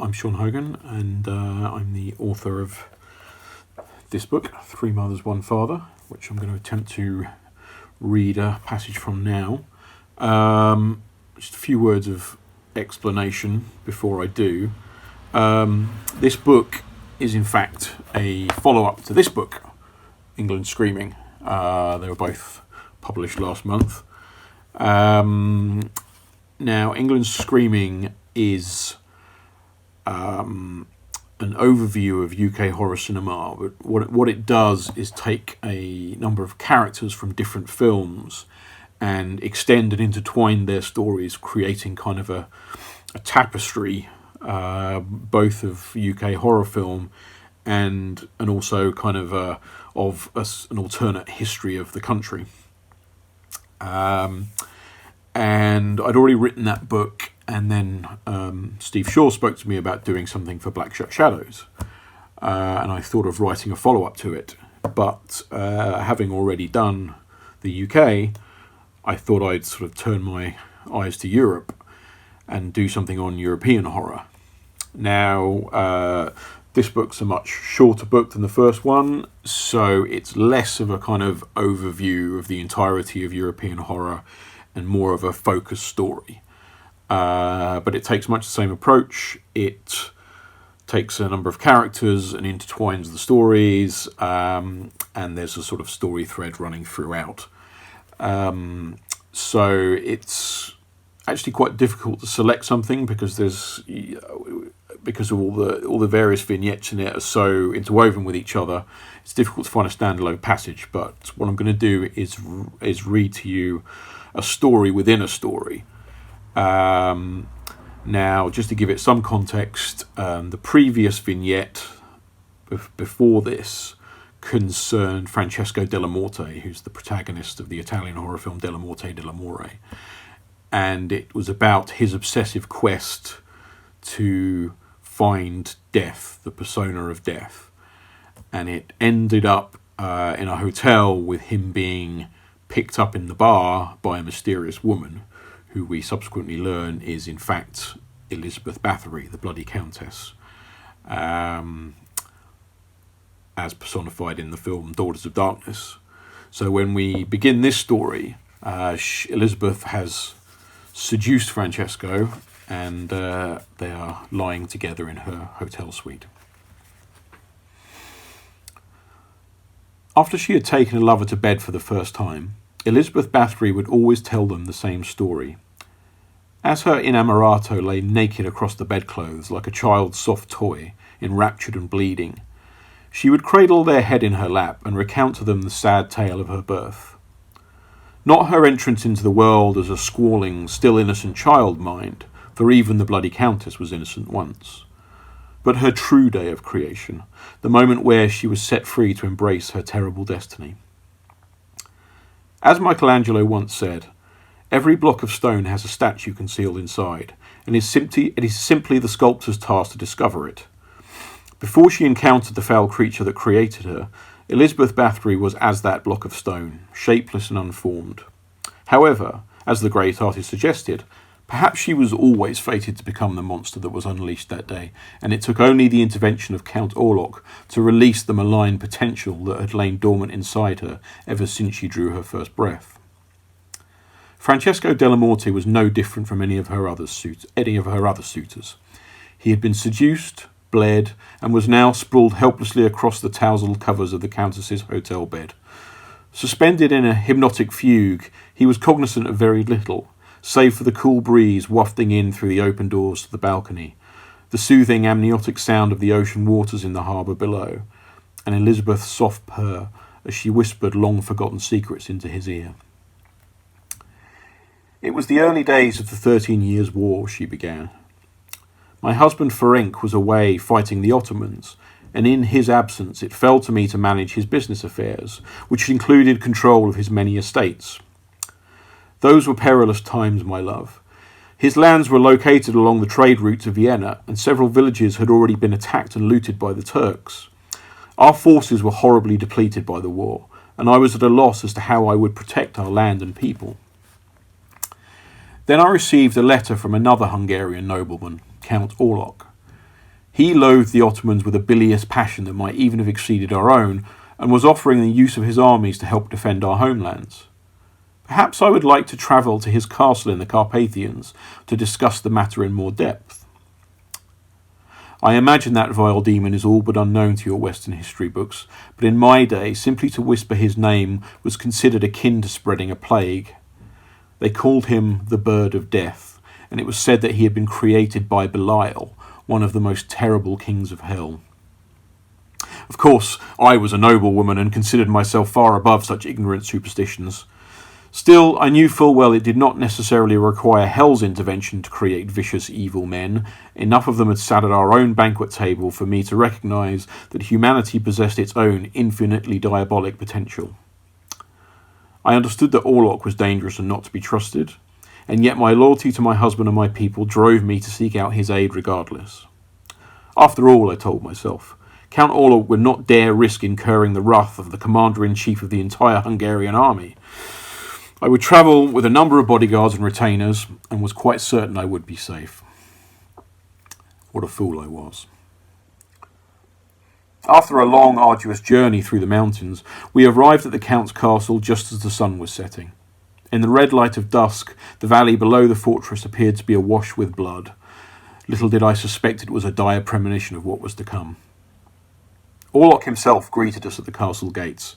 I'm Sean Hogan, and I'm the author of this book, Three Mothers, One Father, which I'm going to attempt to read a passage from now. Just a few words of explanation before I do. This book is in fact a follow-up to this book, England Screaming. They were both published last month. Now, England Screaming is an overview of UK horror cinema, but what it does is take a number of characters from different films and extend and intertwine their stories, creating kind of a tapestry, both of UK horror film and also kind of an alternate history of the country. And I'd already written that book, and then Steve Shaw spoke to me about doing something for Black Shut Shadows, and I thought of writing a follow-up to it. But having already done the UK, I thought I'd sort of turn my eyes to Europe and do something on European horror. Now, this book's a much shorter book than the first one, so it's less of a kind of overview of the entirety of European horror and more of a focused story. But it takes much the same approach. It takes a number of characters and intertwines the stories, and there's a sort of story thread running throughout. So it's actually quite difficult to select something because all the various vignettes in it are so interwoven with each other. It's difficult to find a standalone passage. But what I'm going to do is read to you a story within a story. Now, just to give it some context, the previous vignette before this concerned Francesco Della Morte, who's the protagonist of the Italian horror film Della Morte dell'Amore. And it was about his obsessive quest to find death, the persona of death. And it ended up in a hotel with him being picked up in the bar by a mysterious woman who we subsequently learn is in fact Elizabeth Bathory, the Bloody Countess, as personified in the film Daughters of Darkness. So when we begin this story, Elizabeth has seduced Francesco, and they are lying together in her hotel suite. After she had taken a lover to bed for the first time, Elizabeth Bathory would always tell them the same story. As her inamorato lay naked across the bedclothes like a child's soft toy, enraptured and bleeding, she would cradle their head in her lap and recount to them the sad tale of her birth. Not her entrance into the world as a squalling, still innocent child, mind, for even the Bloody Countess was innocent once, but her true day of creation, the moment where she was set free to embrace her terrible destiny. As Michelangelo once said, every block of stone has a statue concealed inside, and it is simply the sculptor's task to discover it. Before she encountered the foul creature that created her, Elizabeth Bathory was as that block of stone, shapeless and unformed. However, as the great artist suggested, perhaps she was always fated to become the monster that was unleashed that day, and it took only the intervention of Count Orlok to release the malign potential that had lain dormant inside her ever since she drew her first breath. Francesco Della Morte was no different from any of her other suitors. He had been seduced, bled, and was now sprawled helplessly across the tousled covers of the Countess's hotel bed. Suspended in a hypnotic fugue, he was cognizant of very little, save for the cool breeze wafting in through the open doors to the balcony, the soothing amniotic sound of the ocean waters in the harbour below, and Elizabeth's soft purr as she whispered long-forgotten secrets into his ear. It was the early days of the 13 Years' War, she began. My husband Ferenc was away fighting the Ottomans, and in his absence it fell to me to manage his business affairs, which included control of his many estates. Those were perilous times, my love. His lands were located along the trade route to Vienna, and several villages had already been attacked and looted by the Turks. Our forces were horribly depleted by the war, and I was at a loss as to how I would protect our land and people. Then I received a letter from another Hungarian nobleman, Count Orlok. He loathed the Ottomans with a bilious passion that might even have exceeded our own, and was offering the use of his armies to help defend our homelands. Perhaps I would like to travel to his castle in the Carpathians to discuss the matter in more depth. I imagine that vile demon is all but unknown to your Western history books, but in my day, simply to whisper his name was considered akin to spreading a plague. They called him the Bird of Death, and it was said that he had been created by Belial, one of the most terrible kings of hell. Of course, I was a noblewoman and considered myself far above such ignorant superstitions. Still, I knew full well it did not necessarily require hell's intervention to create vicious, evil men. Enough of them had sat at our own banquet table for me to recognise that humanity possessed its own infinitely diabolic potential. I understood that Orlok was dangerous and not to be trusted, and yet my loyalty to my husband and my people drove me to seek out his aid regardless. After all, I told myself, Count Orlok would not dare risk incurring the wrath of the commander-in-chief of the entire Hungarian army. I would travel with a number of bodyguards and retainers, and was quite certain I would be safe. What a fool I was. After a long, arduous journey through the mountains, we arrived at the Count's castle just as the sun was setting. In the red light of dusk, the valley below the fortress appeared to be awash with blood. Little did I suspect it was a dire premonition of what was to come. Orlok himself greeted us at the castle gates.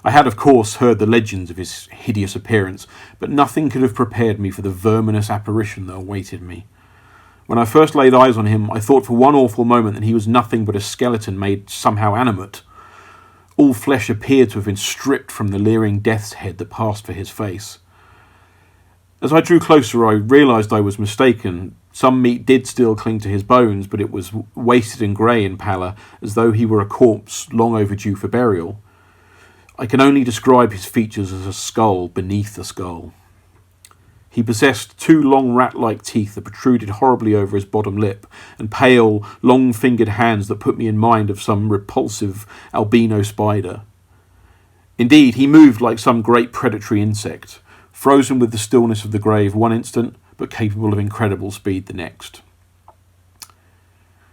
I had, of course, heard the legends of his hideous appearance, but nothing could have prepared me for the verminous apparition that awaited me. When I first laid eyes on him, I thought for one awful moment that he was nothing but a skeleton made somehow animate. All flesh appeared to have been stripped from the leering death's head that passed for his face. As I drew closer, I realised I was mistaken. Some meat did still cling to his bones, but it was wasted and grey in pallor, as though he were a corpse long overdue for burial. I can only describe his features as a skull beneath the skull. He possessed two long rat-like teeth that protruded horribly over his bottom lip, and pale, long-fingered hands that put me in mind of some repulsive albino spider. Indeed, he moved like some great predatory insect, frozen with the stillness of the grave one instant, but capable of incredible speed the next.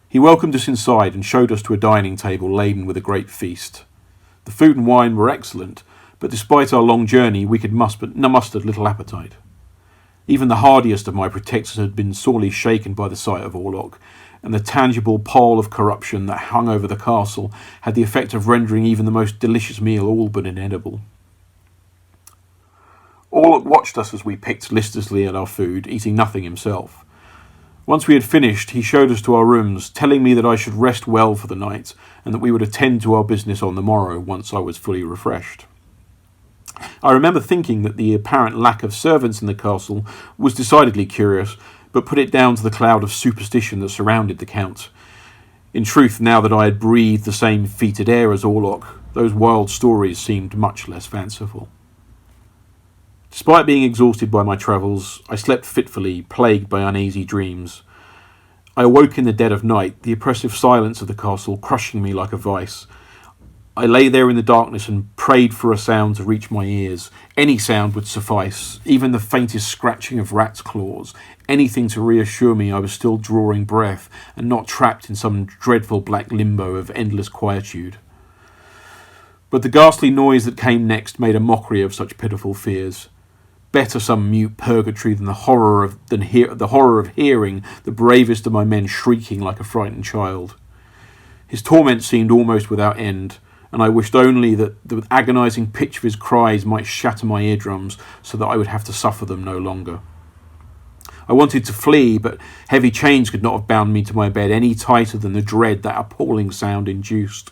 He welcomed us inside and showed us to a dining table laden with a great feast. The food and wine were excellent, but despite our long journey we could mustered little appetite. Even the hardiest of my protectors had been sorely shaken by the sight of Orlok, and the tangible pall of corruption that hung over the castle had the effect of rendering even the most delicious meal all but inedible. Orlok watched us as we picked listlessly at our food, eating nothing himself. Once we had finished, he showed us to our rooms, telling me that I should rest well for the night, and that we would attend to our business on the morrow once I was fully refreshed. I remember thinking that the apparent lack of servants in the castle was decidedly curious, but put it down to the cloud of superstition that surrounded the Count. In truth, now that I had breathed the same fetid air as Orlok, those wild stories seemed much less fanciful. Despite being exhausted by my travels, I slept fitfully, plagued by uneasy dreams. I awoke in the dead of night, the oppressive silence of the castle crushing me like a vice. I lay there in the darkness and prayed for a sound to reach my ears. Any sound would suffice, even the faintest scratching of rats' claws, anything to reassure me I was still drawing breath and not trapped in some dreadful black limbo of endless quietude. But the ghastly noise that came next made a mockery of such pitiful fears. Better some mute purgatory than the horror of hearing the bravest of my men shrieking like a frightened child. His torment seemed almost without end, and I wished only that the agonising pitch of his cries might shatter my eardrums so that I would have to suffer them no longer. I wanted to flee, but heavy chains could not have bound me to my bed any tighter than the dread that appalling sound induced.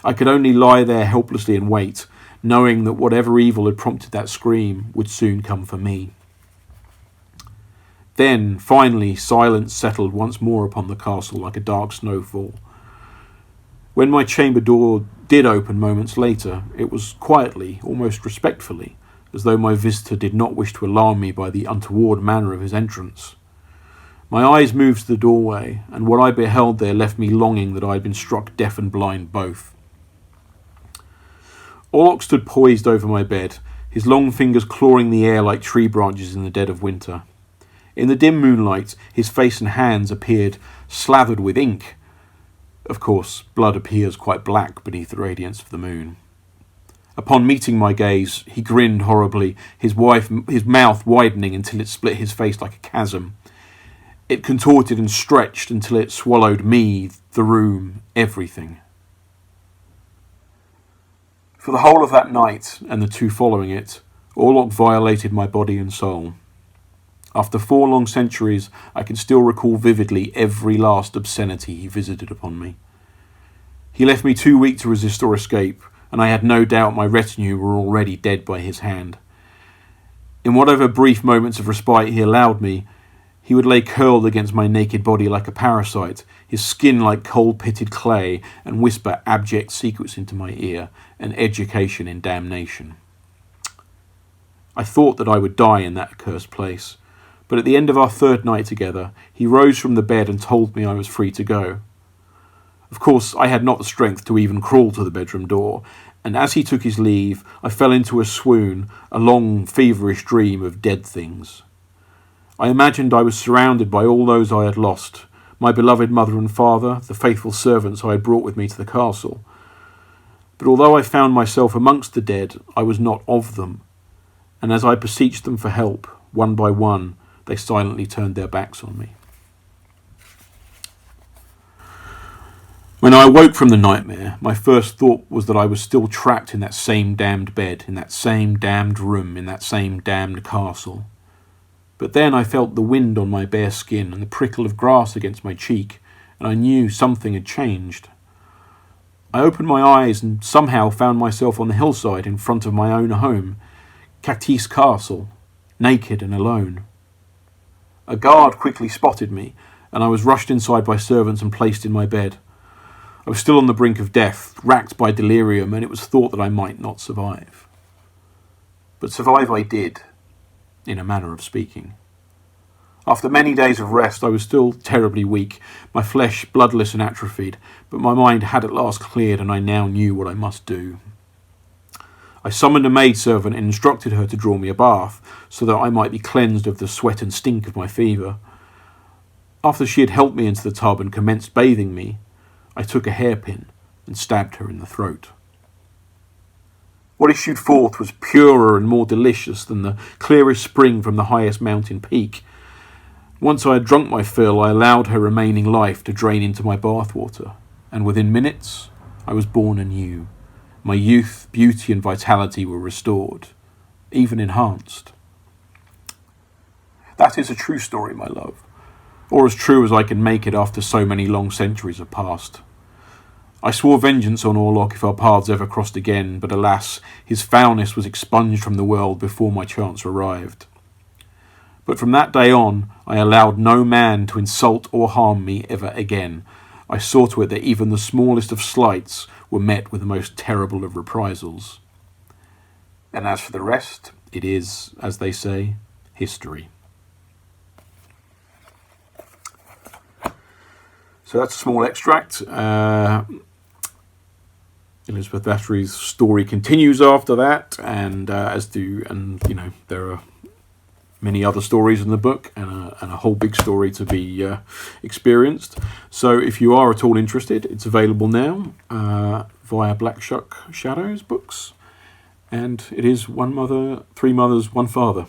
I could only lie there helplessly and wait, knowing that whatever evil had prompted that scream would soon come for me. Then, finally, silence settled once more upon the castle like a dark snowfall. When my chamber door did open moments later, it was quietly, almost respectfully, as though my visitor did not wish to alarm me by the untoward manner of his entrance. My eyes moved to the doorway, and what I beheld there left me longing that I had been struck deaf and blind both. Orlok stood poised over my bed, his long fingers clawing the air like tree branches in the dead of winter. In the dim moonlight, his face and hands appeared slathered with ink, Of course, blood appears quite black beneath the radiance of the moon. Upon meeting my gaze, he grinned horribly, his mouth widening until it split his face like a chasm. It contorted and stretched until it swallowed me, the room, everything. For the whole of that night, and the two following it, Orlok violated my body and soul. After 4 long centuries, I can still recall vividly every last obscenity he visited upon me. He left me too weak to resist or escape, and I had no doubt my retinue were already dead by his hand. In whatever brief moments of respite he allowed me, he would lay curled against my naked body like a parasite, his skin like cold-pitted clay, and whisper abject secrets into my ear, an education in damnation. I thought that I would die in that accursed place, but at the end of our 3rd night together, he rose from the bed and told me I was free to go. Of course, I had not the strength to even crawl to the bedroom door, and as he took his leave, I fell into a swoon, a long, feverish dream of dead things. I imagined I was surrounded by all those I had lost, my beloved mother and father, the faithful servants I had brought with me to the castle. But although I found myself amongst the dead, I was not of them, and as I beseeched them for help, one by one, they silently turned their backs on me. When I awoke from the nightmare, my first thought was that I was still trapped in that same damned bed, in that same damned room, in that same damned castle. But then I felt the wind on my bare skin and the prickle of grass against my cheek, and I knew something had changed. I opened my eyes and somehow found myself on the hillside in front of my own home, Cactice Castle, naked and alone. A guard quickly spotted me, and I was rushed inside by servants and placed in my bed. I was still on the brink of death, racked by delirium, and it was thought that I might not survive. But survive I did, in a manner of speaking. After many days of rest, I was still terribly weak, my flesh bloodless and atrophied, but my mind had at last cleared, and I now knew what I must do. I summoned a maidservant and instructed her to draw me a bath, so that I might be cleansed of the sweat and stink of my fever. After she had helped me into the tub and commenced bathing me, I took a hairpin and stabbed her in the throat. What issued forth was purer and more delicious than the clearest spring from the highest mountain peak. Once I had drunk my fill, I allowed her remaining life to drain into my bathwater, and within minutes I was born anew. My youth, beauty and vitality were restored, even enhanced. That is a true story, my love, or as true as I can make it after so many long centuries have passed. I swore vengeance on Orlok if our paths ever crossed again, but alas, his foulness was expunged from the world before my chance arrived. But from that day on, I allowed no man to insult or harm me ever again. I saw to it that even the smallest of slights were met with the most terrible of reprisals. And as for the rest, it is, as they say, history. So that's a small extract. Elizabeth Bathory's story continues after that, and there are many other stories in the book, and a whole big story to be experienced. So if you are at all interested, it's available now via Black Shuck Shadows books, and it is One Mother, Three Mothers, One Father.